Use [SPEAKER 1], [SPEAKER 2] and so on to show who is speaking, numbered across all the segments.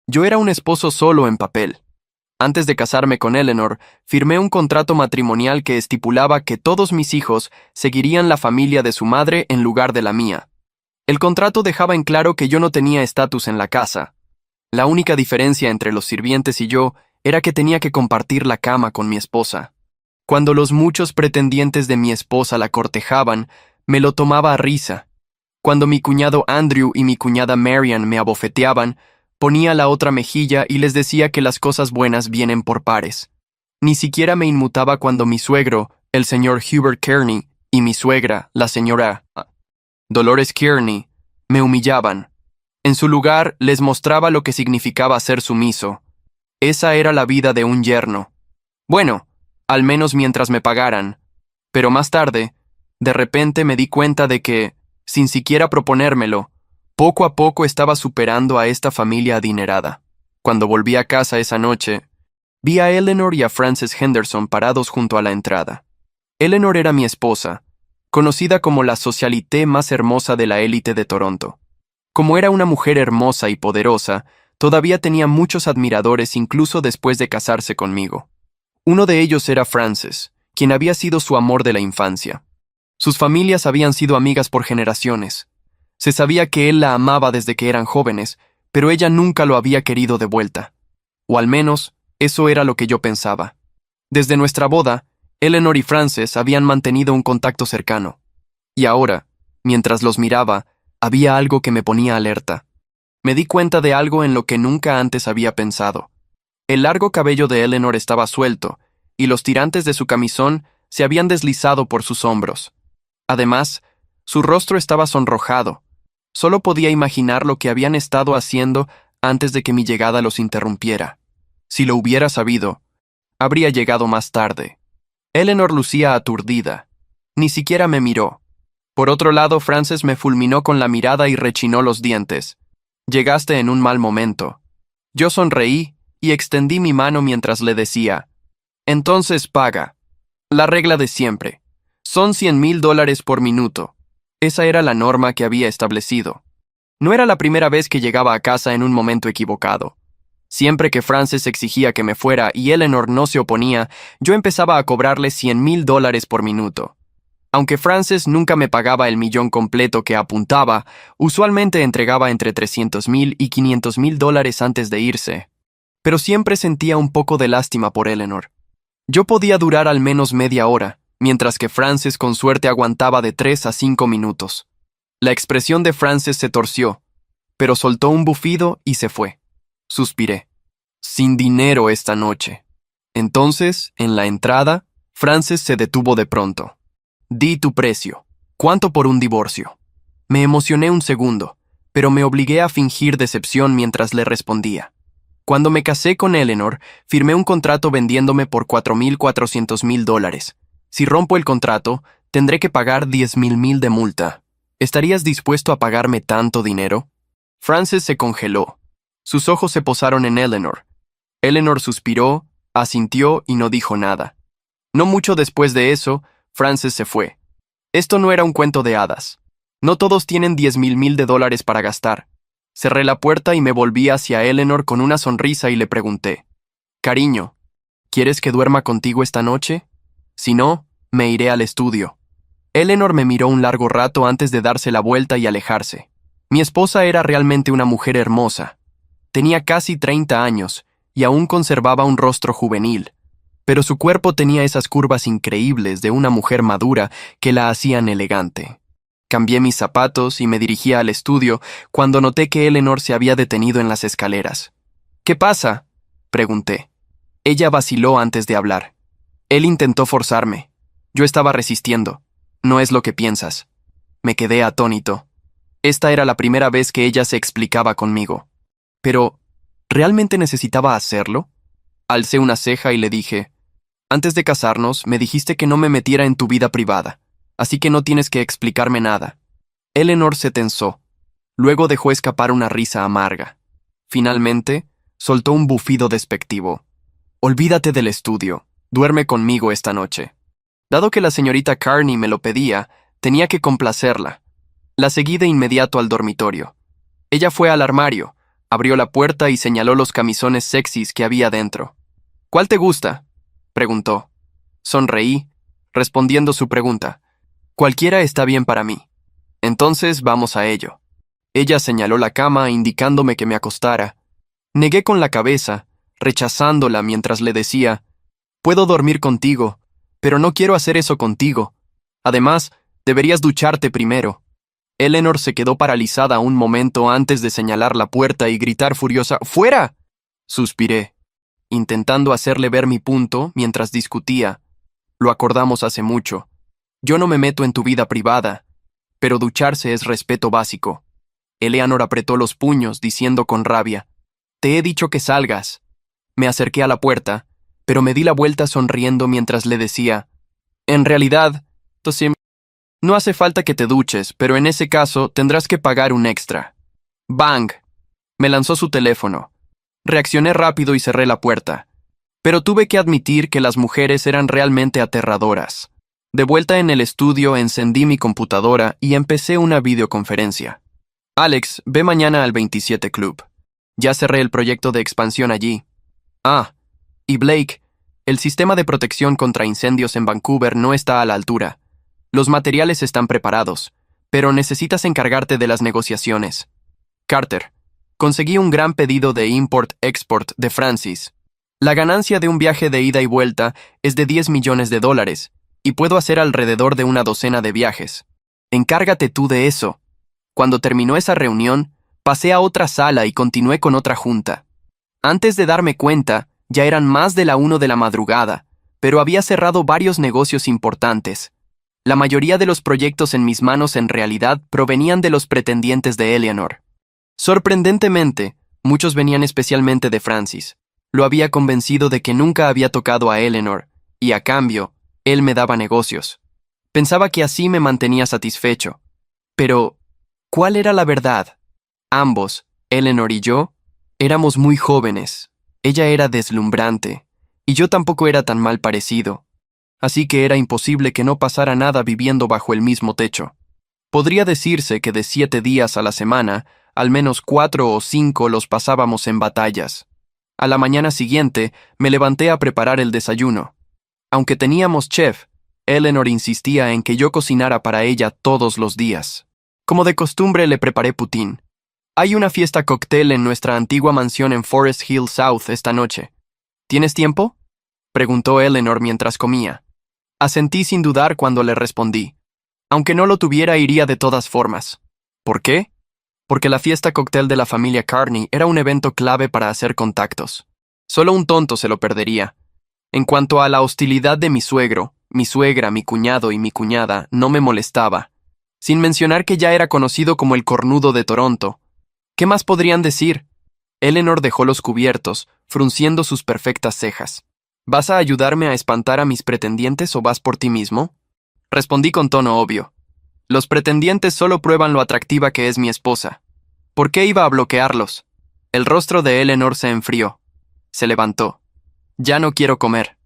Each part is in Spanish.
[SPEAKER 1] Yo era un esposo solo en papel. Antes de casarme con Eleanor, firmé un contrato matrimonial que estipulaba que todos mis hijos seguirían la familia de su madre en lugar de la mía. El contrato dejaba en claro que yo no tenía estatus en la casa. La única diferencia entre los sirvientes y yo era que tenía que compartir la cama con mi esposa. Cuando los muchos pretendientes de mi esposa la cortejaban, me lo tomaba a risa. Cuando mi cuñado Andrew y mi cuñada Marian me abofeteaban, ponía la otra mejilla y les decía que las cosas buenas vienen por pares. Ni siquiera me inmutaba cuando mi suegro, el señor Hubert Kearney, y mi suegra, la señora Dolores Kearney, me humillaban. En su lugar, les mostraba lo que significaba ser sumiso. Esa era la vida de un yerno. Bueno, al menos mientras me pagaran. Pero más tarde, de repente me di cuenta de que, sin siquiera proponérmelo, poco a poco estaba superando a esta familia adinerada. Cuando volví a casa esa noche, vi a Eleanor y a Frances Henderson parados junto a la entrada. Eleanor era mi esposa, conocida como la socialité más hermosa de la élite de Toronto. Como era una mujer hermosa y poderosa, todavía tenía muchos admiradores incluso después de casarse conmigo. Uno de ellos era Frances, quien había sido su amor de la infancia. Sus familias habían sido amigas por generaciones. Se sabía que él la amaba desde que eran jóvenes, pero ella nunca lo había querido de vuelta. O al menos, eso era lo que yo pensaba. Desde nuestra boda, Eleanor y Frances habían mantenido un contacto cercano. Y ahora, mientras los miraba, había algo que me ponía alerta. Me di cuenta de algo en lo que nunca antes había pensado. El largo cabello de Eleanor estaba suelto, y los tirantes de su camisón se habían deslizado por sus hombros. Además, su rostro estaba sonrojado. Solo podía imaginar lo que habían estado haciendo antes de que mi llegada los interrumpiera. Si lo hubiera sabido, habría llegado más tarde. Eleanor lucía aturdida. Ni siquiera me miró. Por otro lado, Frances me fulminó con la mirada y rechinó los dientes. Llegaste en un mal momento. Yo sonreí y extendí mi mano mientras le decía, entonces paga. La regla de siempre. Son $100,000 por minuto. Esa era la norma que había establecido. No era la primera vez que llegaba a casa en un momento equivocado. Siempre que Frances exigía que me fuera y Eleanor no se oponía, yo empezaba a cobrarle $100,000 por minuto. Aunque Frances nunca me pagaba el millón completo que apuntaba, usualmente entregaba entre $300,000 y $500,000 antes de irse. Pero siempre sentía un poco de lástima por Eleanor. Yo podía durar al menos media hora, mientras que Frances con suerte aguantaba de 3 a 5 minutos. La expresión de Frances se torció, pero soltó un bufido y se fue. Suspiré. Sin dinero esta noche. Entonces, en la entrada, Frances se detuvo de pronto. Di tu precio. ¿Cuánto por un divorcio? Me emocioné un segundo, pero me obligué a fingir decepción mientras le respondía. Cuando me casé con Eleanor, firmé un contrato vendiéndome por $4,400,000. Si rompo el contrato, tendré que pagar $10,000 de multa. ¿Estarías dispuesto a pagarme tanto dinero? Frances se congeló. Sus ojos se posaron en Eleanor. Eleanor suspiró, asintió y no dijo nada. No mucho después de eso, Frances se fue. Esto no era un cuento de hadas. No todos tienen $10,000 para gastar. Cerré la puerta y me volví hacia Eleanor con una sonrisa y le pregunté, «Cariño, ¿quieres que duerma contigo esta noche? Si no, me iré al estudio». Eleanor me miró un largo rato antes de darse la vuelta y alejarse. Mi esposa era realmente una mujer hermosa. Tenía casi 30 años y aún conservaba un rostro juvenil, pero su cuerpo tenía esas curvas increíbles de una mujer madura que la hacían elegante. Cambié mis zapatos y me dirigía al estudio cuando noté que Eleanor se había detenido en las escaleras. «¿Qué pasa?», pregunté. Ella vaciló antes de hablar. Él intentó forzarme. Yo estaba resistiendo. «No es lo que piensas». Me quedé atónito. Esta era la primera vez que ella se explicaba conmigo. Pero, ¿realmente necesitaba hacerlo? Alcé una ceja y le dije, «Antes de casarnos, me dijiste que no me metiera en tu vida privada, así que no tienes que explicarme nada». Eleanor se tensó. Luego dejó escapar una risa amarga. Finalmente, soltó un bufido despectivo. «Olvídate del estudio. Duerme conmigo esta noche». Dado que la señorita Kearney me lo pedía, tenía que complacerla. La seguí de inmediato al dormitorio. Ella fue al armario, Abrió la puerta y señaló los camisones sexys que había dentro. ¿Cuál te gusta?, preguntó. Sonreí, respondiendo su pregunta. Cualquiera está bien para mí. Entonces vamos a ello. Ella señaló la cama, indicándome que me acostara. Negué con la cabeza, rechazándola mientras le decía, puedo dormir contigo, pero no quiero hacer eso contigo. Además, deberías ducharte primero. Eleanor se quedó paralizada un momento antes de señalar la puerta y gritar furiosa, ¡fuera! Suspiré, intentando hacerle ver mi punto mientras discutía. Lo acordamos hace mucho. Yo no me meto en tu vida privada, pero ducharse es respeto básico. Eleanor apretó los puños, diciendo con rabia, te he dicho que salgas. Me acerqué a la puerta, pero me di la vuelta sonriendo mientras le decía, en realidad, no hace falta que te duches, pero en ese caso tendrás que pagar un extra. ¡Bang! Me lanzó su teléfono. Reaccioné rápido y cerré la puerta. Pero tuve que admitir que las mujeres eran realmente aterradoras. De vuelta en el estudio, encendí mi computadora y empecé una videoconferencia. Alex, ve mañana al 27 Club. Ya cerré el proyecto de expansión allí. Ah, y Blake, el sistema de protección contra incendios en Vancouver no está a la altura. Los materiales están preparados, pero necesitas encargarte de las negociaciones. Carter, conseguí un gran pedido de import-export de Francis. La ganancia de un viaje de ida y vuelta es de $10 millones, y puedo hacer alrededor de una docena de viajes. Encárgate tú de eso. Cuando terminó esa reunión, pasé a otra sala y continué con otra junta. Antes de darme cuenta, ya eran más de la 1 de la madrugada, pero había cerrado varios negocios importantes. La mayoría de los proyectos en mis manos en realidad provenían de los pretendientes de Eleanor. Sorprendentemente, muchos venían especialmente de Francis. Lo había convencido de que nunca había tocado a Eleanor, y a cambio, él me daba negocios. Pensaba que así me mantenía satisfecho. Pero, ¿cuál era la verdad? Ambos, Eleanor y yo, éramos muy jóvenes. Ella era deslumbrante, y yo tampoco era tan mal parecido. Así que era imposible que no pasara nada viviendo bajo el mismo techo. Podría decirse que de 7 días a la semana, al menos 4 o 5 los pasábamos en batallas. A la mañana siguiente, me levanté a preparar el desayuno. Aunque teníamos chef, Eleanor insistía en que yo cocinara para ella todos los días. Como de costumbre, le preparé poutine. Hay una fiesta cóctel en nuestra antigua mansión en Forest Hill South esta noche. ¿Tienes tiempo?, preguntó Eleanor mientras comía. Asentí sin dudar cuando le respondí. Aunque no lo tuviera, iría de todas formas. ¿Por qué? Porque la fiesta cóctel de la familia Carney era un evento clave para hacer contactos. Solo un tonto se lo perdería. En cuanto a la hostilidad de mi suegro, mi suegra, mi cuñado y mi cuñada, no me molestaba. Sin mencionar que ya era conocido como el cornudo de Toronto. ¿Qué más podrían decir? Eleanor dejó los cubiertos, frunciendo sus perfectas cejas. ¿Vas a ayudarme a espantar a mis pretendientes o vas por ti mismo? Respondí con tono obvio. Los pretendientes solo prueban lo atractiva que es mi esposa. ¿Por qué iba a bloquearlos? El rostro de Eleanor se enfrió. Se levantó. Ya no quiero comer.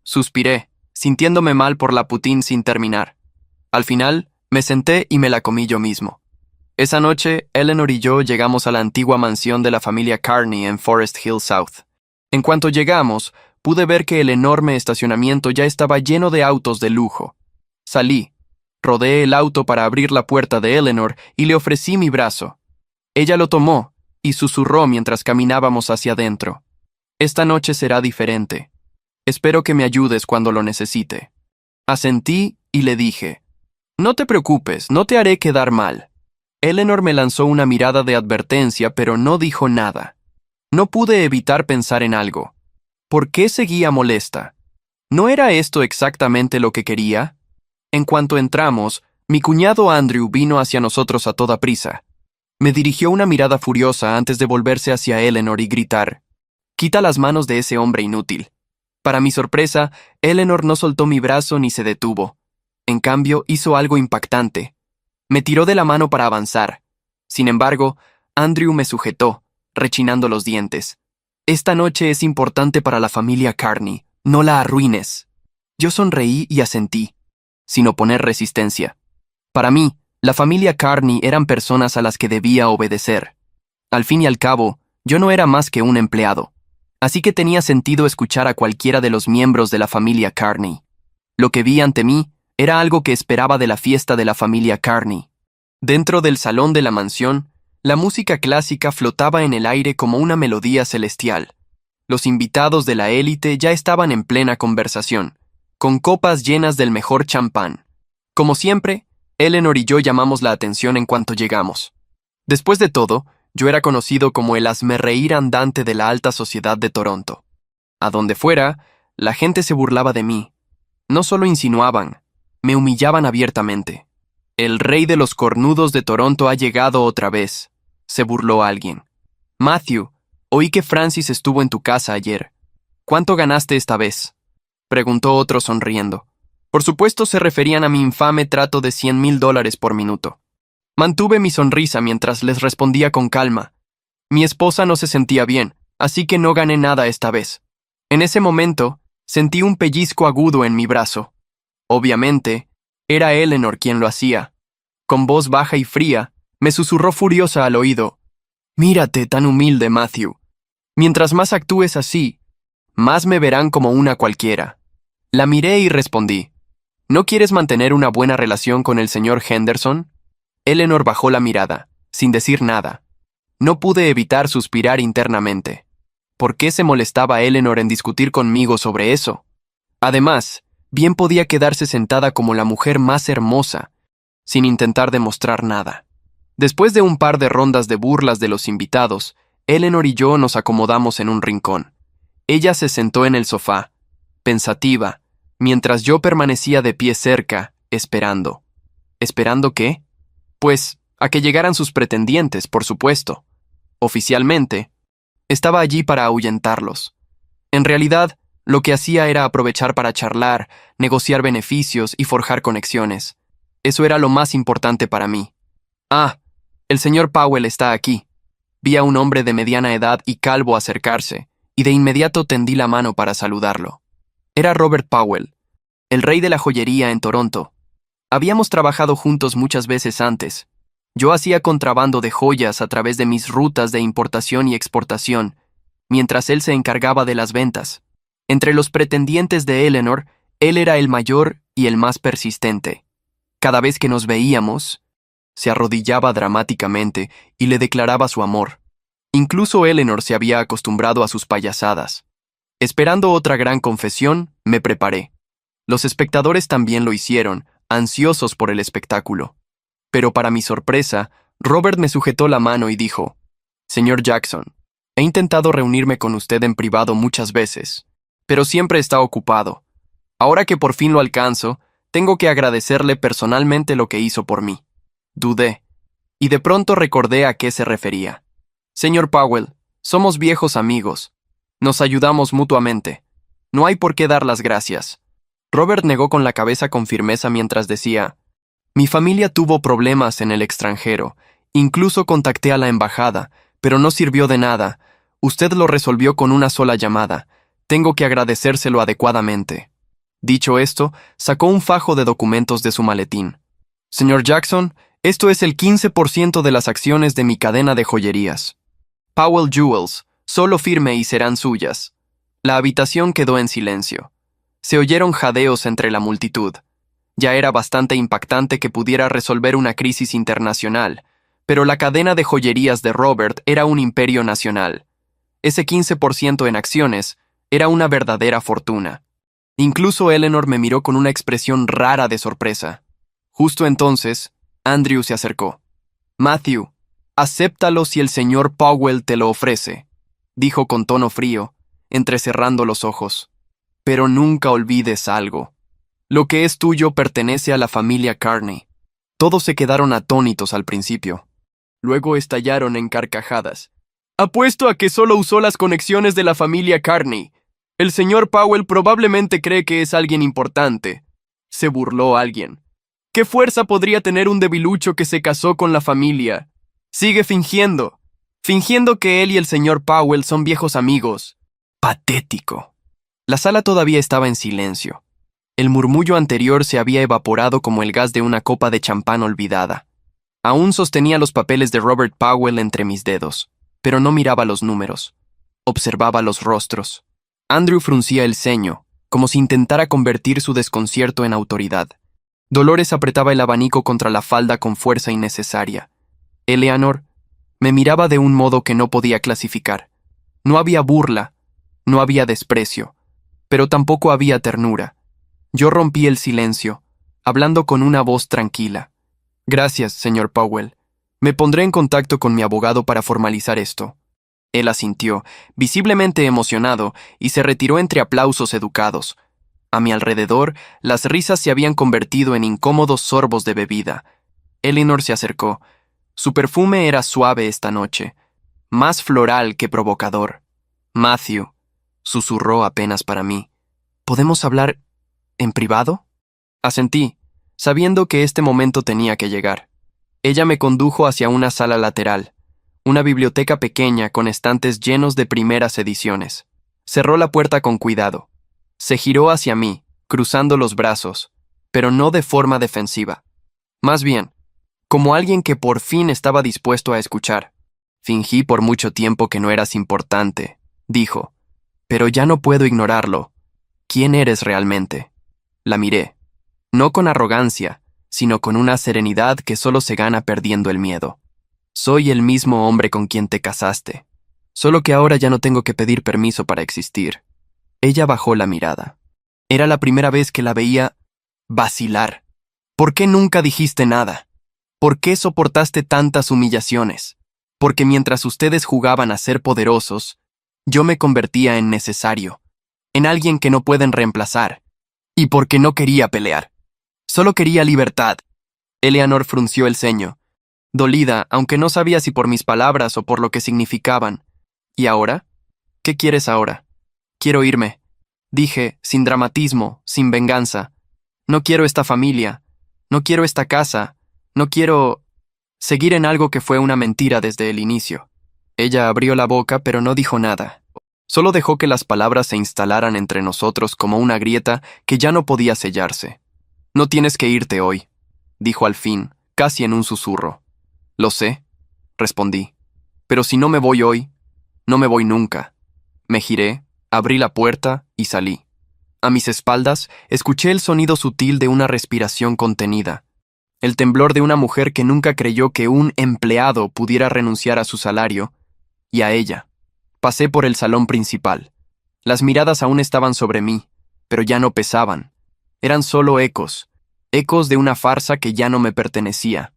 [SPEAKER 1] Suspiré, sintiéndome mal por la poutine sin terminar. Al final, me senté y me la comí yo mismo. Esa noche, Eleanor y yo llegamos a la antigua mansión de la familia Carney en Forest Hill South. En cuanto llegamos, pude ver que el enorme estacionamiento ya estaba lleno de autos de lujo. Salí, rodeé el auto para abrir la puerta de Eleanor y le ofrecí mi brazo. Ella lo tomó y susurró mientras caminábamos hacia adentro. Esta noche será diferente. Espero que me ayudes cuando lo necesite. Asentí y le dije, no te preocupes, no te haré quedar mal. Eleanor me lanzó una mirada de advertencia, pero no dijo nada. No pude evitar pensar en algo. ¿Por qué seguía molesta? ¿No era esto exactamente lo que quería? En cuanto entramos, mi cuñado Andrew vino hacia nosotros a toda prisa. Me dirigió una mirada furiosa antes de volverse hacia Eleanor y gritar, «Quita las manos de ese hombre inútil». Para mi sorpresa, Eleanor no soltó mi brazo ni se detuvo. En cambio, hizo algo impactante. Me tiró de la mano para avanzar. Sin embargo, Andrew me sujetó, rechinando los dientes. «Esta noche es importante para la familia Carney. No la arruines». Yo sonreí y asentí, sin oponer resistencia. Para mí, la familia Carney eran personas a las que debía obedecer. Al fin y al cabo, Yo no era más que un empleado, así que tenía sentido escuchar a cualquiera de los miembros de la familia Carney. Lo que vi ante mí era algo que esperaba de la fiesta de la familia Carney. Dentro del salón de la mansión, la música clásica flotaba en el aire como una melodía celestial. Los invitados de la élite ya estaban en plena conversación, con copas llenas del mejor champán. Como siempre, Eleanor y yo llamamos la atención en cuanto llegamos. Después de todo, yo era conocido como el hazmerreír andante de la alta sociedad de Toronto. A donde fuera, la gente se burlaba de mí. No solo insinuaban, me humillaban abiertamente. El rey de los cornudos de Toronto ha llegado otra vez, se burló alguien. Matthew, oí que Francis estuvo en tu casa ayer. ¿Cuánto ganaste esta vez?, preguntó otro sonriendo. Por supuesto se referían a mi infame trato de $100,000 por minuto. Mantuve mi sonrisa mientras les respondía con calma. Mi esposa no se sentía bien, así que no gané nada esta vez. En ese momento, sentí un pellizco agudo en mi brazo. Obviamente, era Eleanor quien lo hacía. Con voz baja y fría, me susurró furiosa al oído. Mírate tan humilde, Matthew. Mientras más actúes así, más me verán como una cualquiera. La miré y respondí. ¿No quieres mantener una buena relación con el señor Henderson? Eleanor bajó la mirada, sin decir nada. No pude evitar suspirar internamente. ¿Por qué se molestaba Eleanor en discutir conmigo sobre eso? Además, bien podía quedarse sentada como la mujer más hermosa, sin intentar demostrar nada. Después de un par de rondas de burlas de los invitados, Eleanor y yo nos acomodamos en un rincón. Ella se sentó en el sofá, pensativa, mientras yo permanecía de pie cerca, esperando. ¿Esperando qué? Pues, a que llegaran sus pretendientes, por supuesto. Oficialmente, estaba allí para ahuyentarlos. En realidad, lo que hacía era aprovechar para charlar, negociar beneficios y forjar conexiones. Eso era lo más importante para mí. Ah, el señor Powell está aquí. Vi a un hombre de mediana edad y calvo acercarse, y de inmediato tendí la mano para saludarlo. Era Robert Powell, el rey de la joyería en Toronto. Habíamos trabajado juntos muchas veces antes. Yo hacía contrabando de joyas a través de mis rutas de importación y exportación, mientras él se encargaba de las ventas. Entre los pretendientes de Eleanor, él era el mayor y el más persistente. Cada vez que nos veíamos, se arrodillaba dramáticamente y le declaraba su amor. Incluso Eleanor se había acostumbrado a sus payasadas. Esperando otra gran confesión, me preparé. Los espectadores también lo hicieron, ansiosos por el espectáculo. Pero para mi sorpresa, Robert me sujetó la mano y dijo, «Señor Jackson, he intentado reunirme con usted en privado muchas veces, pero siempre está ocupado. Ahora que por fin lo alcanzo, tengo que agradecerle personalmente lo que hizo por mí». Dudé, y de pronto recordé a qué se refería. «Señor Powell, somos viejos amigos. Nos ayudamos mutuamente. No hay por qué dar las gracias». Robert negó con la cabeza con firmeza mientras decía, «Mi familia tuvo problemas en el extranjero. Incluso contacté a la embajada, pero no sirvió de nada. Usted lo resolvió con una sola llamada. Tengo que agradecérselo adecuadamente». Dicho esto, sacó un fajo de documentos de su maletín. «Señor Jackson, esto es el 15% de las acciones de mi cadena de joyerías. Powell Jewels, solo firme y serán suyas». La habitación quedó en silencio. Se oyeron jadeos entre la multitud. Ya era bastante impactante que pudiera resolver una crisis internacional, pero la cadena de joyerías de Robert era un imperio nacional. Ese 15% en acciones era una verdadera fortuna. Incluso Eleanor me miró con una expresión rara de sorpresa. Justo entonces, Andrew se acercó. «Matthew, acéptalo si el señor Powell te lo ofrece», dijo con tono frío, entrecerrando los ojos. «Pero nunca olvides algo. Lo que es tuyo pertenece a la familia Carney». Todos se quedaron atónitos al principio. Luego estallaron en carcajadas. «Apuesto a que solo usó las conexiones de la familia Carney. El señor Powell probablemente cree que es alguien importante», se burló alguien. «¿Qué fuerza podría tener un debilucho que se casó con la familia? Sigue fingiendo que él y el señor Powell son viejos amigos. Patético». La sala todavía estaba en silencio. El murmullo anterior se había evaporado como el gas de una copa de champán olvidada. Aún sostenía los papeles de Robert Powell entre mis dedos. pero no miraba los números. Observaba los rostros. Andrew fruncía el ceño, como si intentara convertir su desconcierto en autoridad. Dolores apretaba el abanico contra la falda con fuerza innecesaria. Eleanor me miraba de un modo que no podía clasificar. No había burla, no había desprecio, pero tampoco había ternura. Yo rompí el silencio, hablando con una voz tranquila. Gracias, señor Powell. Me pondré en contacto con mi abogado para formalizar esto. Él asintió, visiblemente emocionado, y se retiró entre aplausos educados. A mi alrededor, las risas se habían convertido en incómodos sorbos de bebida. Eleanor se acercó. Su perfume era suave esta noche, más floral que provocador. Matthew, susurró apenas para mí. ¿Podemos hablar en privado? Asentí, sabiendo que este momento tenía que llegar. Ella me condujo hacia una sala lateral, una biblioteca pequeña con estantes llenos de primeras ediciones. Cerró la puerta con cuidado. Se giró hacia mí, cruzando los brazos, pero no de forma defensiva. Más bien, como alguien que por fin estaba dispuesto a escuchar. Fingí por mucho tiempo que no eras importante, dijo, pero ya no puedo ignorarlo. ¿Quién eres realmente? La miré, no con arrogancia, sino con una serenidad que solo se gana perdiendo el miedo. Soy el mismo hombre con quien te casaste, solo que ahora ya no tengo que pedir permiso para existir. Ella bajó la mirada. Era la primera vez que la veía vacilar. ¿Por qué nunca dijiste nada? ¿Por qué soportaste tantas humillaciones? Porque mientras ustedes jugaban a ser poderosos, yo me convertía en necesario, en alguien que no pueden reemplazar. Y porque no quería pelear. Solo quería libertad. Eleanor frunció el ceño, dolida, aunque no sabía si por mis palabras o por lo que significaban. ¿Y ahora? ¿Qué quieres ahora? Quiero irme. Dije, sin dramatismo, sin venganza. No quiero esta familia. No quiero esta casa. No quiero seguir en algo que fue una mentira desde el inicio. Ella abrió la boca, pero no dijo nada. Solo dejó que las palabras se instalaran entre nosotros como una grieta que ya no podía sellarse. No tienes que irte hoy, dijo al fin, casi en un susurro. Lo sé, respondí. Pero si no me voy hoy, no me voy nunca. Me giré, abrí la puerta y salí. A mis espaldas, escuché el sonido sutil de una respiración contenida. El temblor de una mujer que nunca creyó que un empleado pudiera renunciar a su salario, y a ella. Pasé por el salón principal. Las miradas aún estaban sobre mí, pero ya no pesaban. Eran solo ecos, ecos de una farsa que ya no me pertenecía.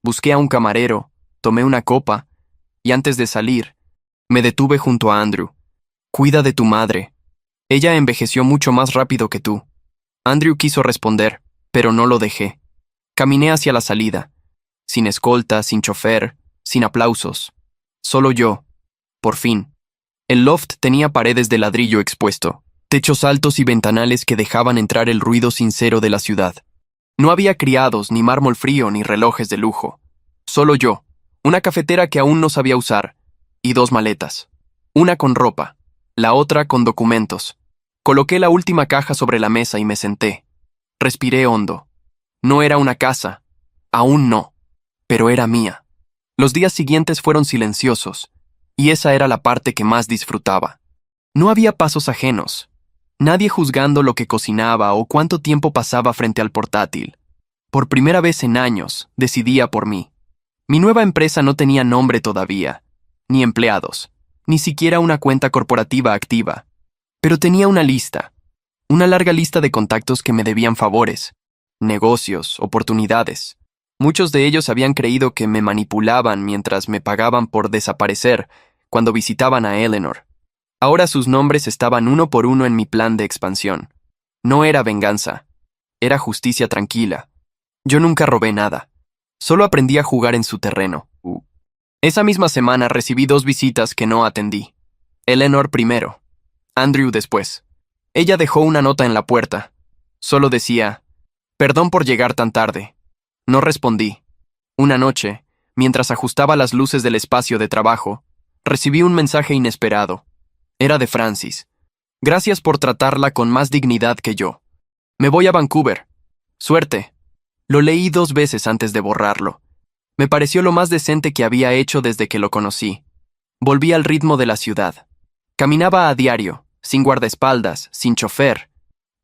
[SPEAKER 1] Busqué a un camarero, tomé una copa, y antes de salir, me detuve junto a Andrew. Cuida de tu madre. Ella envejeció mucho más rápido que tú. Andrew quiso responder, pero no lo dejé. Caminé hacia la salida, sin escolta, sin chofer, sin aplausos. Solo yo. Por fin. El loft tenía paredes de ladrillo expuesto, techos altos y ventanales que dejaban entrar el ruido sincero de la ciudad. No había criados, ni mármol frío, ni relojes de lujo. Solo yo, una cafetera que aún no sabía usar, y dos maletas. Una con ropa, la otra con documentos. Coloqué la última caja sobre la mesa y me senté. Respiré hondo. No era una casa, aún no, pero era mía. Los días siguientes fueron silenciosos, y esa era la parte que más disfrutaba. No había pasos ajenos, nadie juzgando lo que cocinaba o cuánto tiempo pasaba frente al portátil. Por primera vez en años, decidía por mí. Mi nueva empresa no tenía nombre todavía, ni empleados, ni siquiera una cuenta corporativa activa, pero tenía una larga lista de contactos que me debían favores, negocios, oportunidades. Muchos de ellos habían creído que me manipulaban mientras me pagaban por desaparecer cuando visitaban a Eleanor. Ahora sus nombres estaban uno por uno en mi plan de expansión. No era venganza, era justicia tranquila. Yo nunca robé nada, solo aprendí a jugar en su terreno. Esa misma semana recibí 2 visitas que no atendí. Eleanor primero, Andrew después. Ella dejó una nota en la puerta. Solo decía: «Perdón por llegar tan tarde». No respondí. Una noche, mientras ajustaba las luces del espacio de trabajo, recibí un mensaje inesperado. Era de Francis. «Gracias por tratarla con más dignidad que yo. Me voy a Vancouver. Suerte». Lo leí 2 veces antes de borrarlo. Me pareció lo más decente que había hecho desde que lo conocí. Volví al ritmo de la ciudad. Caminaba a diario, sin guardaespaldas, sin chofer.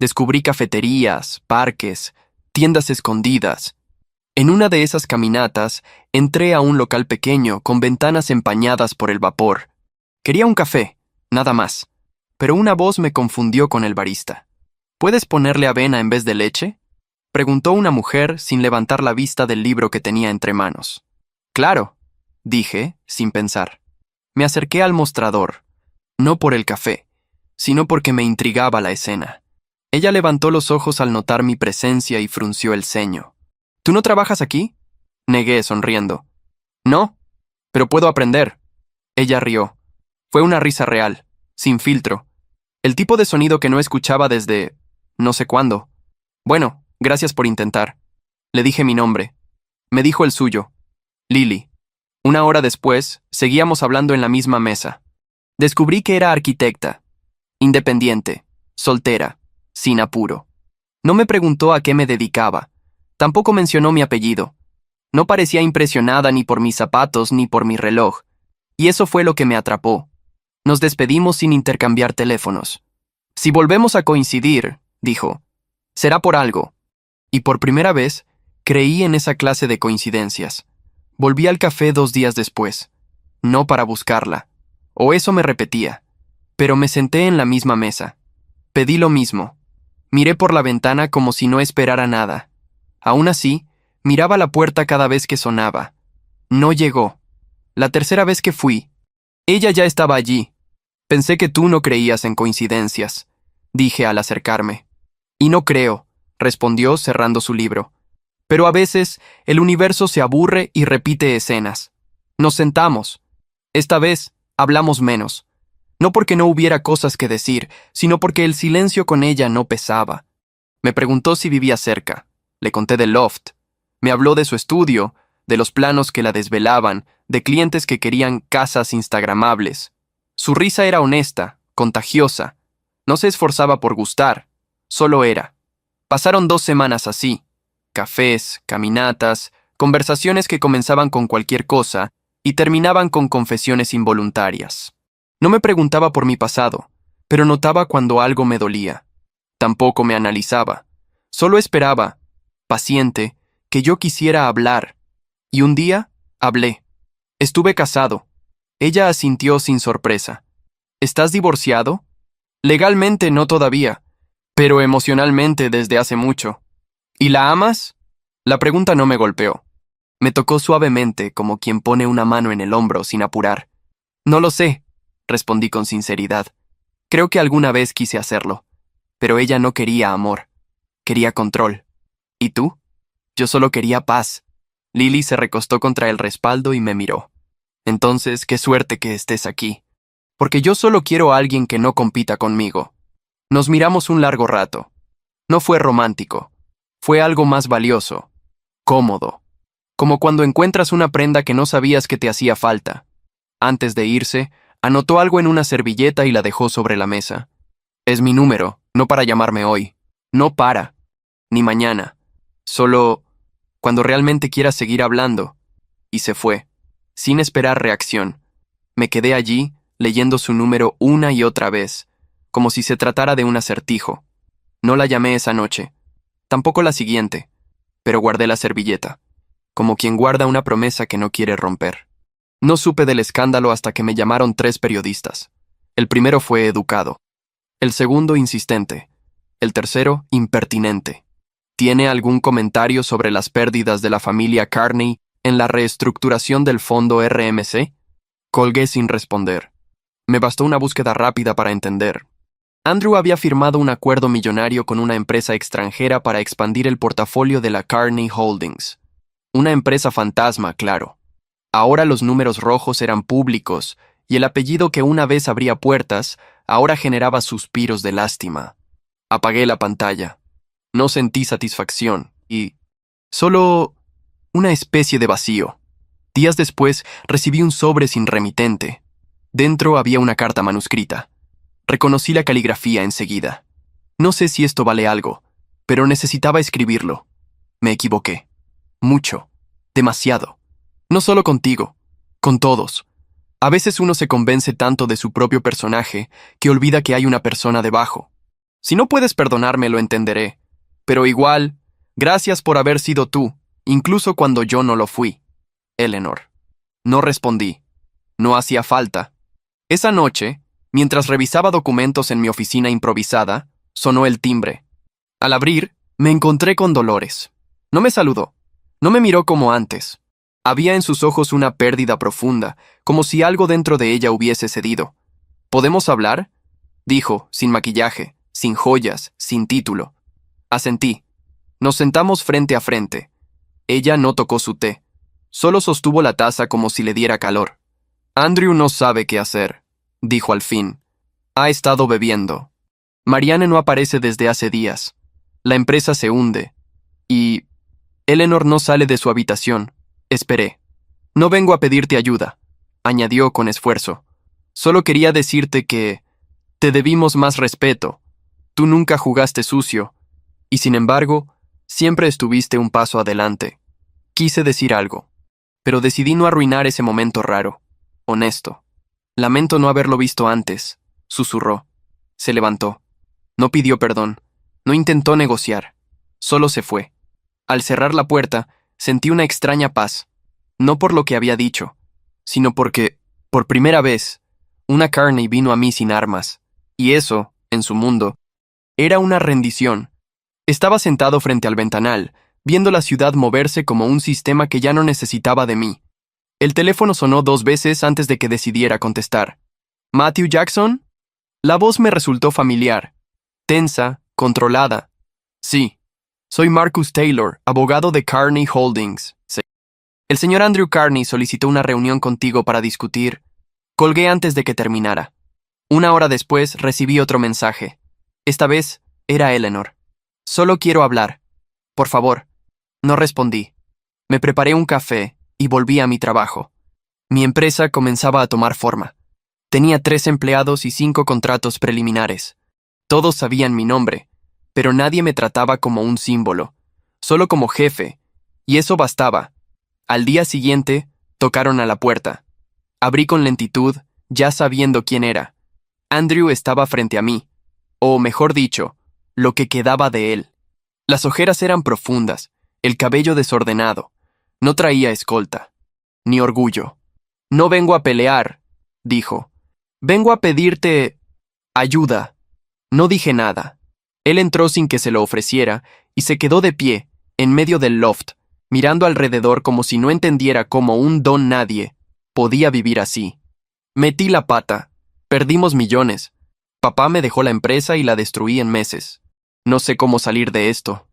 [SPEAKER 1] Descubrí cafeterías, parques, tiendas escondidas. En una de esas caminatas, entré a un local pequeño con ventanas empañadas por el vapor. Quería un café, nada más, pero una voz me confundió con el barista. ¿Puedes ponerle avena en vez de leche?, preguntó una mujer sin levantar la vista del libro que tenía entre manos. Claro, dije, sin pensar. Me acerqué al mostrador, no por el café, sino porque me intrigaba la escena. Ella levantó los ojos al notar mi presencia y frunció el ceño. ¿Tú no trabajas aquí?, negué, sonriendo. No, pero puedo aprender. Ella rió. Fue una risa real, sin filtro. El tipo de sonido que no escuchaba desde no sé cuándo. Bueno, gracias por intentar. Le dije mi nombre. Me dijo el suyo. Lily. Una hora después, seguíamos hablando en la misma mesa. Descubrí que era arquitecta, independiente, soltera, sin apuro. No me preguntó a qué me dedicaba. Tampoco mencionó mi apellido. No parecía impresionada ni por mis zapatos ni por mi reloj. Y eso fue lo que me atrapó. Nos despedimos sin intercambiar teléfonos. Si volvemos a coincidir, dijo, será por algo. Y por primera vez, creí en esa clase de coincidencias. Volví al café 2 días después. No para buscarla. O eso me repetía. Pero me senté en la misma mesa. Pedí lo mismo. Miré por la ventana como si no esperara nada. Aún así, miraba la puerta cada vez que sonaba. No llegó. La tercera vez que fui, ella ya estaba allí. Pensé que tú no creías en coincidencias, dije al acercarme. Y no creo, respondió cerrando su libro. Pero a veces el universo se aburre y repite escenas. Nos sentamos. Esta vez hablamos menos. No porque no hubiera cosas que decir, sino porque el silencio con ella no pesaba. Me preguntó si vivía cerca. Le conté del loft. Me habló de su estudio, de los planos que la desvelaban, de clientes que querían casas instagramables. Su risa era honesta, contagiosa. No se esforzaba por gustar, solo era. Pasaron 2 semanas así. Cafés, caminatas, conversaciones que comenzaban con cualquier cosa y terminaban con confesiones involuntarias. No me preguntaba por mi pasado, pero notaba cuando algo me dolía. Tampoco me analizaba. Solo esperaba, paciente, que yo quisiera hablar. Y un día, hablé. Estuve casado. Ella asintió sin sorpresa. ¿Estás divorciado? Legalmente no todavía, pero emocionalmente desde hace mucho. ¿Y la amas? La pregunta no me golpeó. Me tocó suavemente, como quien pone una mano en el hombro sin apurar. No lo sé, respondí con sinceridad. Creo que alguna vez quise hacerlo, pero ella no quería amor, quería control. ¿Y tú? Yo solo quería paz. Lily se recostó contra el respaldo y me miró. Entonces, qué suerte que estés aquí. Porque yo solo quiero a alguien que no compita conmigo. Nos miramos un largo rato. No fue romántico. Fue algo más valioso. Cómodo. Como cuando encuentras una prenda que no sabías que te hacía falta. Antes de irse, anotó algo en una servilleta y la dejó sobre la mesa. Es mi número, no para llamarme hoy. No para. Ni mañana. Solo cuando realmente quieras seguir hablando. Y se fue, sin esperar reacción. Me quedé allí, leyendo su número una y otra vez, como si se tratara de un acertijo. No la llamé esa noche, tampoco la siguiente, pero guardé la servilleta, como quien guarda una promesa que no quiere romper. No supe del escándalo hasta que me llamaron 3 periodistas. El primero fue educado, el segundo insistente, el tercero impertinente. ¿Tiene algún comentario sobre las pérdidas de la familia Carney en la reestructuración del fondo RMC? Colgué sin responder. Me bastó una búsqueda rápida para entender. Andrew había firmado un acuerdo millonario con una empresa extranjera para expandir el portafolio de la Carney Holdings. Una empresa fantasma, claro. Ahora los números rojos eran públicos y el apellido que una vez abría puertas ahora generaba suspiros de lástima. Apagué la pantalla. No sentí satisfacción y solo una especie de vacío. Días después recibí un sobre sin remitente. Dentro había una carta manuscrita. Reconocí la caligrafía enseguida. No sé si esto vale algo, pero necesitaba escribirlo. Me equivoqué. Mucho. Demasiado. No solo contigo, con todos. A veces uno se convence tanto de su propio personaje que olvida que hay una persona debajo. Si no puedes perdonarme, lo entenderé. Pero igual, gracias por haber sido tú, incluso cuando yo no lo fui. Eleanor. No respondí. No hacía falta. Esa noche, mientras revisaba documentos en mi oficina improvisada, sonó el timbre. Al abrir, me encontré con Dolores. No me saludó. No me miró como antes. Había en sus ojos una pérdida profunda, como si algo dentro de ella hubiese cedido. ¿Podemos hablar?, dijo, sin maquillaje, sin joyas, sin título. Asentí. Nos sentamos frente a frente. Ella no tocó su té. Solo sostuvo la taza como si le diera calor. Andrew no sabe qué hacer, dijo al fin. Ha estado bebiendo. Marianne no aparece desde hace días. La empresa se hunde. Y Eleanor no sale de su habitación. Esperé. No vengo a pedirte ayuda, añadió con esfuerzo. Solo quería decirte que te debimos más respeto. Tú nunca jugaste sucio. Y sin embargo, siempre estuviste un paso adelante. Quise decir algo, pero decidí no arruinar ese momento raro. Honesto. Lamento no haberlo visto antes, susurró. Se levantó. No pidió perdón. No intentó negociar. Solo se fue. Al cerrar la puerta, sentí una extraña paz. No por lo que había dicho, sino porque, por primera vez, una Carney vino a mí sin armas. Y eso, en su mundo, era una rendición. Estaba sentado frente al ventanal, viendo la ciudad moverse como un sistema que ya no necesitaba de mí. El teléfono sonó 2 veces antes de que decidiera contestar. ¿Matthew Jackson? La voz me resultó familiar. Tensa, controlada. Sí. Soy Marcus Taylor, abogado de Carney Holdings. El señor Andrew Carney solicitó una reunión contigo para discutir. Colgué antes de que terminara. 1 hora después recibí otro mensaje. Esta vez era Eleanor. Solo quiero hablar. Por favor. No respondí. Me preparé un café y volví a mi trabajo. Mi empresa comenzaba a tomar forma. Tenía 3 empleados y 5 contratos preliminares. Todos sabían mi nombre, pero nadie me trataba como un símbolo, solo como jefe, y eso bastaba. Al día siguiente, tocaron a la puerta. Abrí con lentitud, ya sabiendo quién era. Andrew estaba frente a mí, o mejor dicho, lo que quedaba de él. Las ojeras eran profundas, el cabello desordenado. No traía escolta, ni orgullo. No vengo a pelear, dijo. Vengo a pedirte ayuda. No dije nada. Él entró sin que se lo ofreciera y se quedó de pie, en medio del loft, mirando alrededor como si no entendiera cómo un don nadie podía vivir así. Metí la pata. Perdimos millones. Papá me dejó la empresa y la destruí en meses. No sé cómo salir de esto.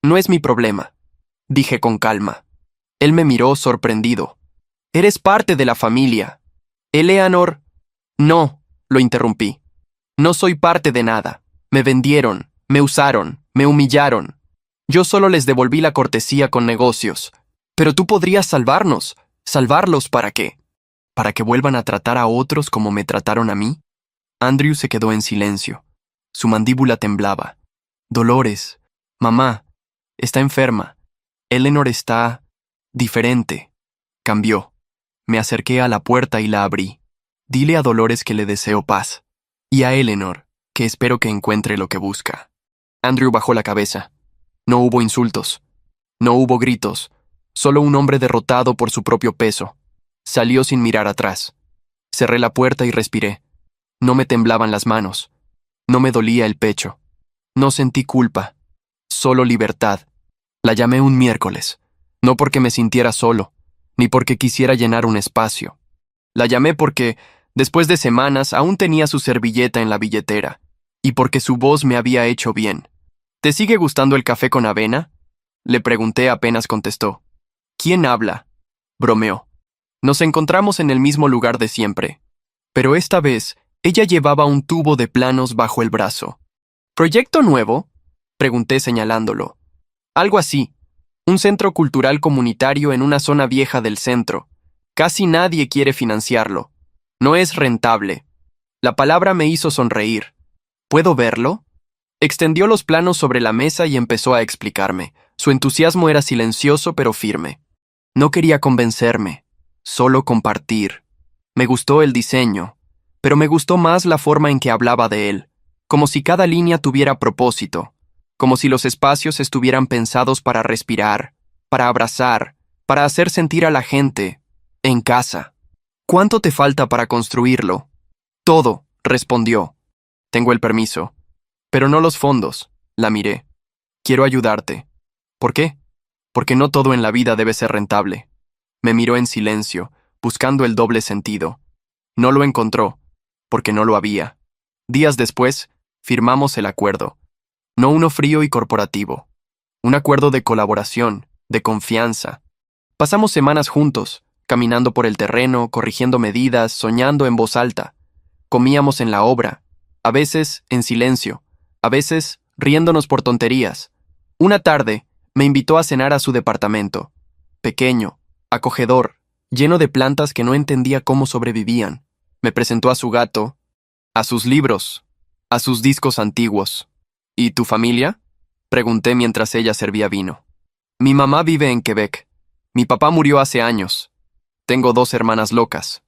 [SPEAKER 1] No es mi problema, dije con calma. Él me miró sorprendido. Eres parte de la familia. Eleanor. No, lo interrumpí. No soy parte de nada. Me vendieron, me usaron, me humillaron. Yo solo les devolví la cortesía con negocios. Pero tú podrías salvarnos. ¿Salvarlos para qué? ¿Para que vuelvan a tratar a otros como me trataron a mí? Andrew se quedó en silencio. Su mandíbula temblaba. Dolores, mamá, está enferma. Eleanor está diferente. Cambió. Me acerqué a la puerta y la abrí. Dile a Dolores que le deseo paz. Y a Eleanor, que espero que encuentre lo que busca. Andrew bajó la cabeza. No hubo insultos. No hubo gritos. Solo un hombre derrotado por su propio peso. Salió sin mirar atrás. Cerré la puerta y respiré. No me temblaban las manos. No me dolía el pecho. No sentí culpa. Solo libertad. La llamé un miércoles. No porque me sintiera solo, ni porque quisiera llenar un espacio. La llamé porque, después de semanas, aún tenía su servilleta en la billetera, y porque su voz me había hecho bien. ¿Te sigue gustando el café con avena?, le pregunté apenas contestó. ¿Quién habla?, bromeó. Nos encontramos en el mismo lugar de siempre, pero esta vez ella llevaba un tubo de planos bajo el brazo. ¿Proyecto nuevo?, pregunté señalándolo. Algo así. Un centro cultural comunitario en una zona vieja del centro. Casi nadie quiere financiarlo. No es rentable. La palabra me hizo sonreír. ¿Puedo verlo? Extendió los planos sobre la mesa y empezó a explicarme. Su entusiasmo era silencioso pero firme. No quería convencerme, solo compartir. Me gustó el diseño, pero me gustó más la forma en que hablaba de él, como si cada línea tuviera propósito, como si los espacios estuvieran pensados para respirar, para abrazar, para hacer sentir a la gente en casa. ¿Cuánto te falta para construirlo? Todo, respondió. Tengo el permiso. Pero no los fondos. La miré. Quiero ayudarte. ¿Por qué? Porque no todo en la vida debe ser rentable. Me miró en silencio, buscando el doble sentido. No lo encontró, porque no lo había. Días después, firmamos el acuerdo. No uno frío y corporativo. Un acuerdo de colaboración, de confianza. Pasamos semanas juntos, caminando por el terreno, corrigiendo medidas, soñando en voz alta. Comíamos en la obra, a veces en silencio, a veces riéndonos por tonterías. Una tarde, me invitó a cenar a su departamento. Pequeño, acogedor, lleno de plantas que no entendía cómo sobrevivían. Me presentó a su gato, a sus libros, a sus discos antiguos. ¿Y tu familia? Pregunté mientras ella servía vino. Mi mamá vive en Quebec. Mi papá murió hace años. Tengo 2 hermanas locas.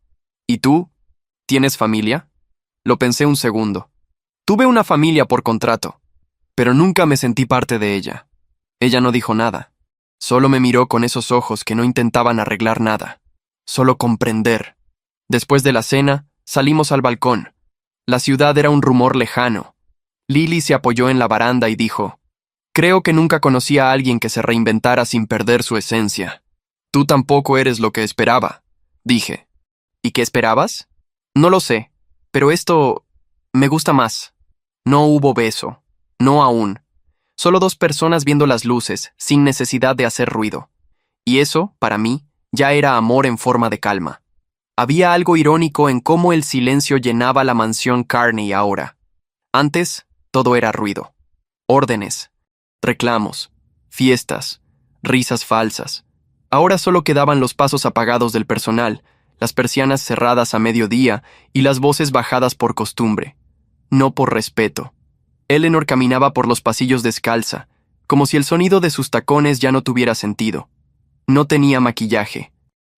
[SPEAKER 1] ¿Y tú? ¿Tienes familia? Lo pensé un segundo. Tuve una familia por contrato, pero nunca me sentí parte de ella. Ella no dijo nada. Solo me miró con esos ojos que no intentaban arreglar nada. Solo comprender. Después de la cena, salimos al balcón. La ciudad era un rumor lejano. Lily se apoyó en la baranda y dijo, «Creo que nunca conocí a alguien que se reinventara sin perder su esencia». «Tú tampoco eres lo que esperaba», dije. «¿Y qué esperabas?» «No lo sé, pero esto me gusta más». No hubo beso. No aún. Solo 2 personas viendo las luces, sin necesidad de hacer ruido. Y eso, para mí, ya era amor en forma de calma. Había algo irónico en cómo el silencio llenaba la mansión Carney ahora. Antes, todo era ruido. Órdenes, reclamos, fiestas, risas falsas. Ahora solo quedaban los pasos apagados del personal, las persianas cerradas a mediodía y las voces bajadas por costumbre, no por respeto. Eleanor caminaba por los pasillos descalza, como si el sonido de sus tacones ya no tuviera sentido. No tenía maquillaje.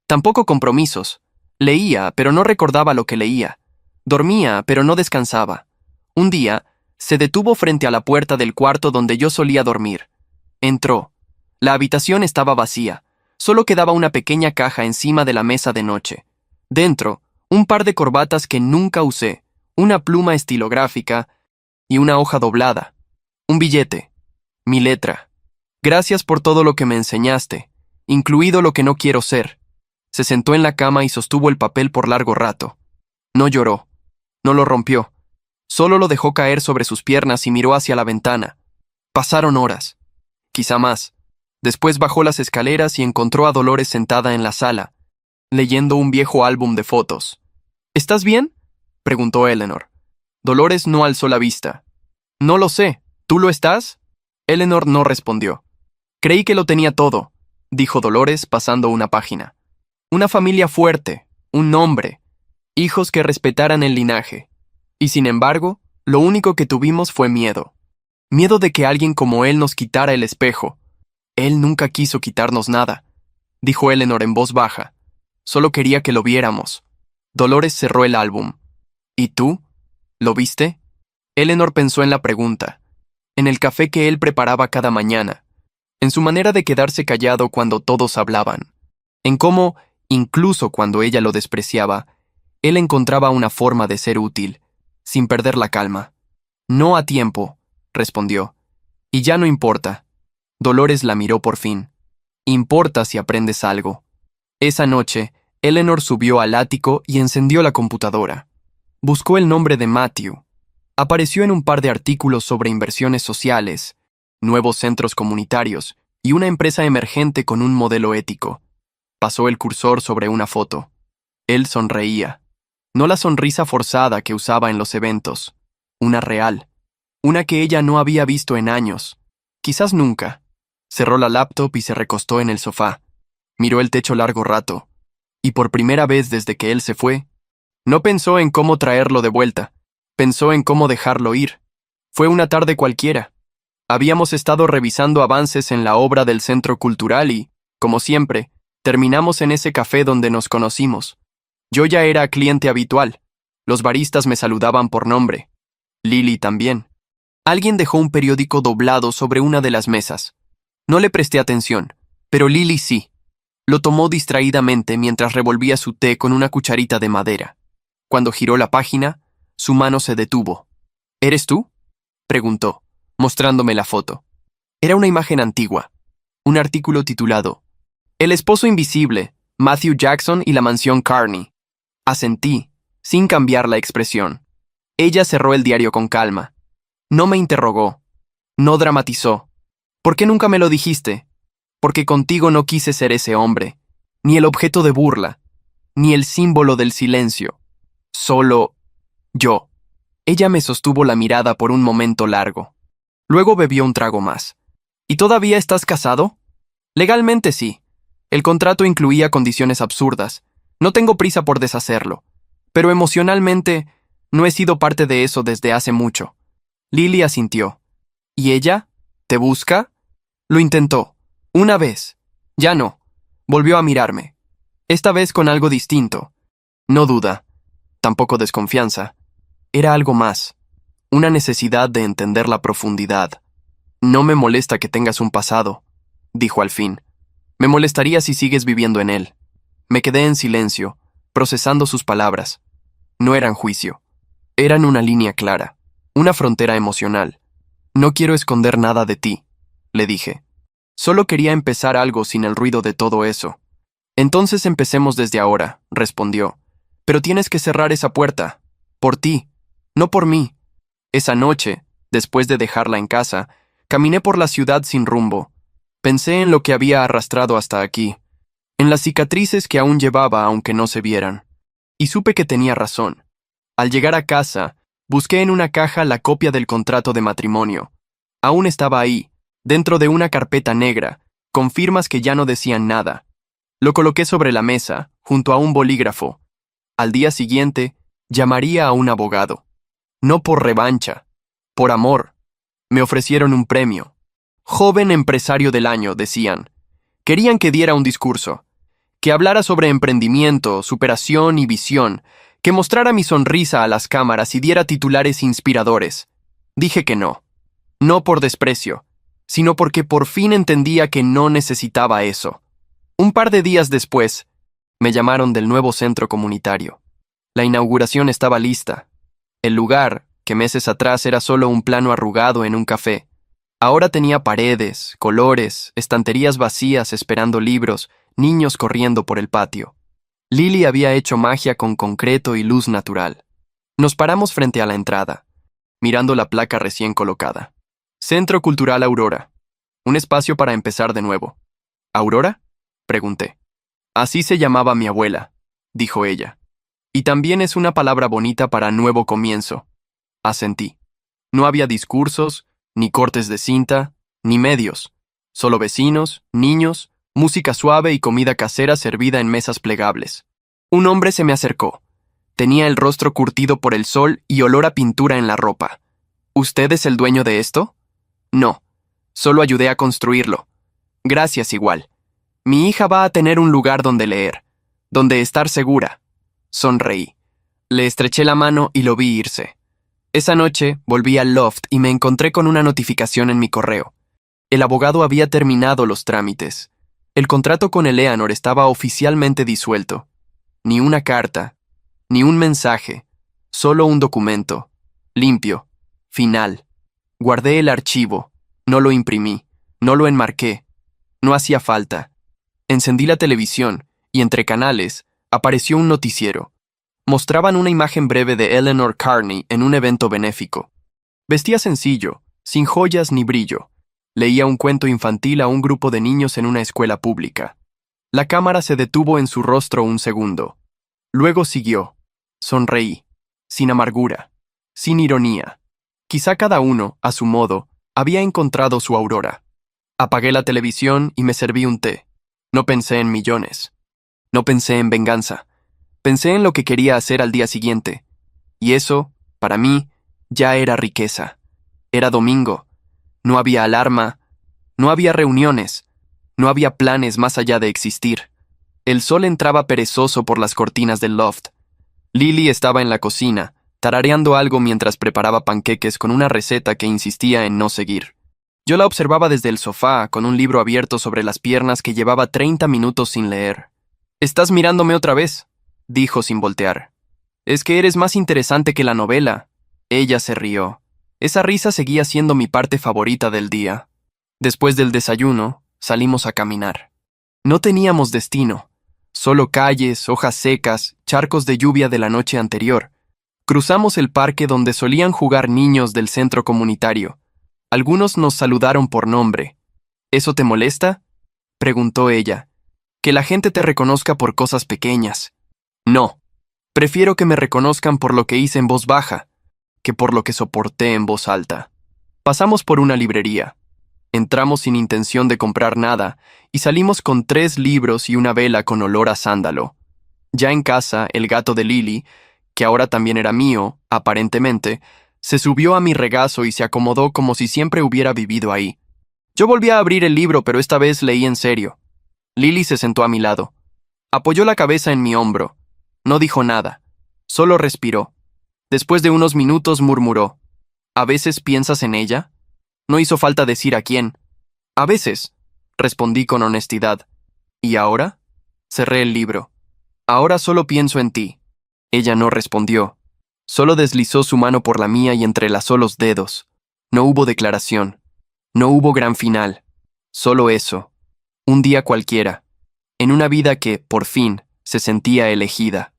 [SPEAKER 1] Tampoco compromisos. Leía, pero no recordaba lo que leía. Dormía, pero no descansaba. Un día, se detuvo frente a la puerta del cuarto donde yo solía dormir. Entró. La habitación estaba vacía. Solo quedaba una pequeña caja encima de la mesa de noche. Dentro, un par de corbatas que nunca usé, una pluma estilográfica y una hoja doblada. Un billete. Mi letra. Gracias por todo lo que me enseñaste, incluido lo que no quiero ser. Se sentó en la cama y sostuvo el papel por largo rato. No lloró. No lo rompió. Solo lo dejó caer sobre sus piernas y miró hacia la ventana. Pasaron horas. Quizá más. Después bajó las escaleras y encontró a Dolores sentada en la sala, leyendo un viejo álbum de fotos. ¿Estás bien?, preguntó Eleanor. Dolores no alzó la vista. No lo sé. ¿Tú lo estás? Eleanor no respondió. Creí que lo tenía todo, dijo Dolores pasando una página. Una familia fuerte, un nombre, hijos que respetaran el linaje. Y sin embargo, lo único que tuvimos fue miedo. Miedo de que alguien como él nos quitara el espejo. Él nunca quiso quitarnos nada, dijo Eleanor en voz baja. Solo quería que lo viéramos. Dolores cerró el álbum. ¿Y tú? ¿Lo viste? Eleanor pensó en la pregunta, en el café que él preparaba cada mañana, en su manera de quedarse callado cuando todos hablaban, en cómo, incluso cuando ella lo despreciaba, él encontraba una forma de ser útil, sin perder la calma. No a tiempo, respondió. Y ya no importa. Dolores la miró por fin. Importa si aprendes algo. Esa noche, Eleanor subió al ático y encendió la computadora. Buscó el nombre de Matthew. Apareció en un par de artículos sobre inversiones sociales, nuevos centros comunitarios y una empresa emergente con un modelo ético. Pasó el cursor sobre una foto. Él sonreía. No la sonrisa forzada que usaba en los eventos. Una real. Una que ella no había visto en años. Quizás nunca. Cerró la laptop y se recostó en el sofá. Miró el techo largo rato. Y por primera vez desde que él se fue, no pensó en cómo traerlo de vuelta. Pensó en cómo dejarlo ir. Fue una tarde cualquiera. Habíamos estado revisando avances en la obra del Centro Cultural y, como siempre, terminamos en ese café donde nos conocimos. Yo ya era cliente habitual. Los baristas me saludaban por nombre. Lily también. Alguien dejó un periódico doblado sobre una de las mesas. No le presté atención, pero Lily sí. Lo tomó distraídamente mientras revolvía su té con una cucharita de madera. Cuando giró la página, su mano se detuvo. ¿Eres tú?, preguntó, mostrándome la foto. Era una imagen antigua. Un artículo titulado El esposo invisible, Matthew Jackson y la mansión Carney. Asentí, sin cambiar la expresión. Ella cerró el diario con calma. No me interrogó. No dramatizó. ¿Por qué nunca me lo dijiste? Porque contigo no quise ser ese hombre, ni el objeto de burla, ni el símbolo del silencio. Solo yo. Ella me sostuvo la mirada por un momento largo. Luego bebió un trago más. ¿Y todavía estás casado? Legalmente sí. El contrato incluía condiciones absurdas. No tengo prisa por deshacerlo. Pero emocionalmente, no he sido parte de eso desde hace mucho. Lily asintió. ¿Y ella? ¿Te busca? Lo intentó. Una vez. Ya no. Volvió a mirarme. Esta vez con algo distinto. No duda. Tampoco desconfianza. Era algo más. Una necesidad de entender la profundidad. No me molesta que tengas un pasado, dijo al fin. Me molestaría si sigues viviendo en él. Me quedé en silencio, procesando sus palabras. No eran juicio. Eran una línea clara, una frontera emocional. No quiero esconder nada de ti, le dije. Solo quería empezar algo sin el ruido de todo eso. Entonces empecemos desde ahora, respondió. Pero tienes que cerrar esa puerta. Por ti, no por mí. Esa noche, después de dejarla en casa, caminé por la ciudad sin rumbo. Pensé en lo que había arrastrado hasta aquí, en las cicatrices que aún llevaba aunque no se vieran. Y supe que tenía razón. Al llegar a casa, busqué en una caja la copia del contrato de matrimonio. Aún estaba ahí, dentro de una carpeta negra, con firmas que ya no decían nada. Lo coloqué sobre la mesa, junto a un bolígrafo. Al día siguiente, llamaría a un abogado. No por revancha, por amor. Me ofrecieron un premio. Joven empresario del año, decían. Querían que diera un discurso, que hablara sobre emprendimiento, superación y visión, que mostrara mi sonrisa a las cámaras y diera titulares inspiradores. Dije que no. No por desprecio, sino porque por fin entendía que no necesitaba eso. Un par de días después, me llamaron del nuevo centro comunitario. La inauguración estaba lista. El lugar, que meses atrás era solo un plano arrugado en un café, ahora tenía paredes, colores, estanterías vacías esperando libros, niños corriendo por el patio. Lily había hecho magia con concreto y luz natural. Nos paramos frente a la entrada, mirando la placa recién colocada. Centro Cultural Aurora. Un espacio para empezar de nuevo. ¿Aurora?, pregunté. Así se llamaba mi abuela, dijo ella. Y también es una palabra bonita para nuevo comienzo. Asentí. No había discursos, ni cortes de cinta, ni medios. Solo vecinos, niños, música suave y comida casera servida en mesas plegables. Un hombre se me acercó. Tenía el rostro curtido por el sol y olor a pintura en la ropa. ¿Usted es el dueño de esto? No. Solo ayudé a construirlo. Gracias igual. Mi hija va a tener un lugar donde leer, donde estar segura. Sonreí. Le estreché la mano y lo vi irse. Esa noche volví al loft y me encontré con una notificación en mi correo. El abogado había terminado los trámites. El contrato con Eleanor estaba oficialmente disuelto. Ni una carta, ni un mensaje, solo un documento, limpio, final. Guardé el archivo, no lo imprimí, no lo enmarqué. No hacía falta. Encendí la televisión y entre canales apareció un noticiero. Mostraban una imagen breve de Eleanor Carney en un evento benéfico. Vestía sencillo, sin joyas ni brillo. Leía un cuento infantil a un grupo de niños en una escuela pública. La cámara se detuvo en su rostro un segundo. Luego siguió. Sonreí, sin amargura, sin ironía. Quizá cada uno, a su modo, había encontrado su aurora. Apagué la televisión y me serví un té. No pensé en millones. No pensé en venganza. Pensé en lo que quería hacer al día siguiente. Y eso, para mí, ya era riqueza. Era domingo. No había alarma. No había reuniones. No había planes más allá de existir. El sol entraba perezoso por las cortinas del loft. Lily estaba en la cocina, tarareando algo mientras preparaba panqueques con una receta que insistía en no seguir. Yo la observaba desde el sofá, con un libro abierto sobre las piernas que llevaba 30 minutos sin leer. «¿Estás mirándome otra vez?», dijo sin voltear. «Es que eres más interesante que la novela». Ella se rió. Esa risa seguía siendo mi parte favorita del día. Después del desayuno, salimos a caminar. No teníamos destino. Solo calles, hojas secas, charcos de lluvia de la noche anterior. Cruzamos el parque donde solían jugar niños del centro comunitario. Algunos nos saludaron por nombre. «¿Eso te molesta?», preguntó ella. «Que la gente te reconozca por cosas pequeñas». «No. Prefiero que me reconozcan por lo que hice en voz baja, que por lo que soporté en voz alta». Pasamos por una librería. Entramos sin intención de comprar nada y salimos con 3 libros y una vela con olor a sándalo. Ya en casa, el gato de Lily, que ahora también era mío, aparentemente, se subió a mi regazo y se acomodó como si siempre hubiera vivido ahí. Yo volví a abrir el libro, pero esta vez leí en serio. Lily se sentó a mi lado. Apoyó la cabeza en mi hombro. No dijo nada. Solo respiró. Después de unos minutos murmuró: «¿A veces piensas en ella?». No hizo falta decir a quién. «A veces», respondí con honestidad. «¿Y ahora?». Cerré el libro. «Ahora solo pienso en ti». Ella no respondió. Solo deslizó su mano por la mía y entrelazó los dedos. No hubo declaración. No hubo gran final. Solo eso. Un día cualquiera. En una vida que, por fin, se sentía elegida.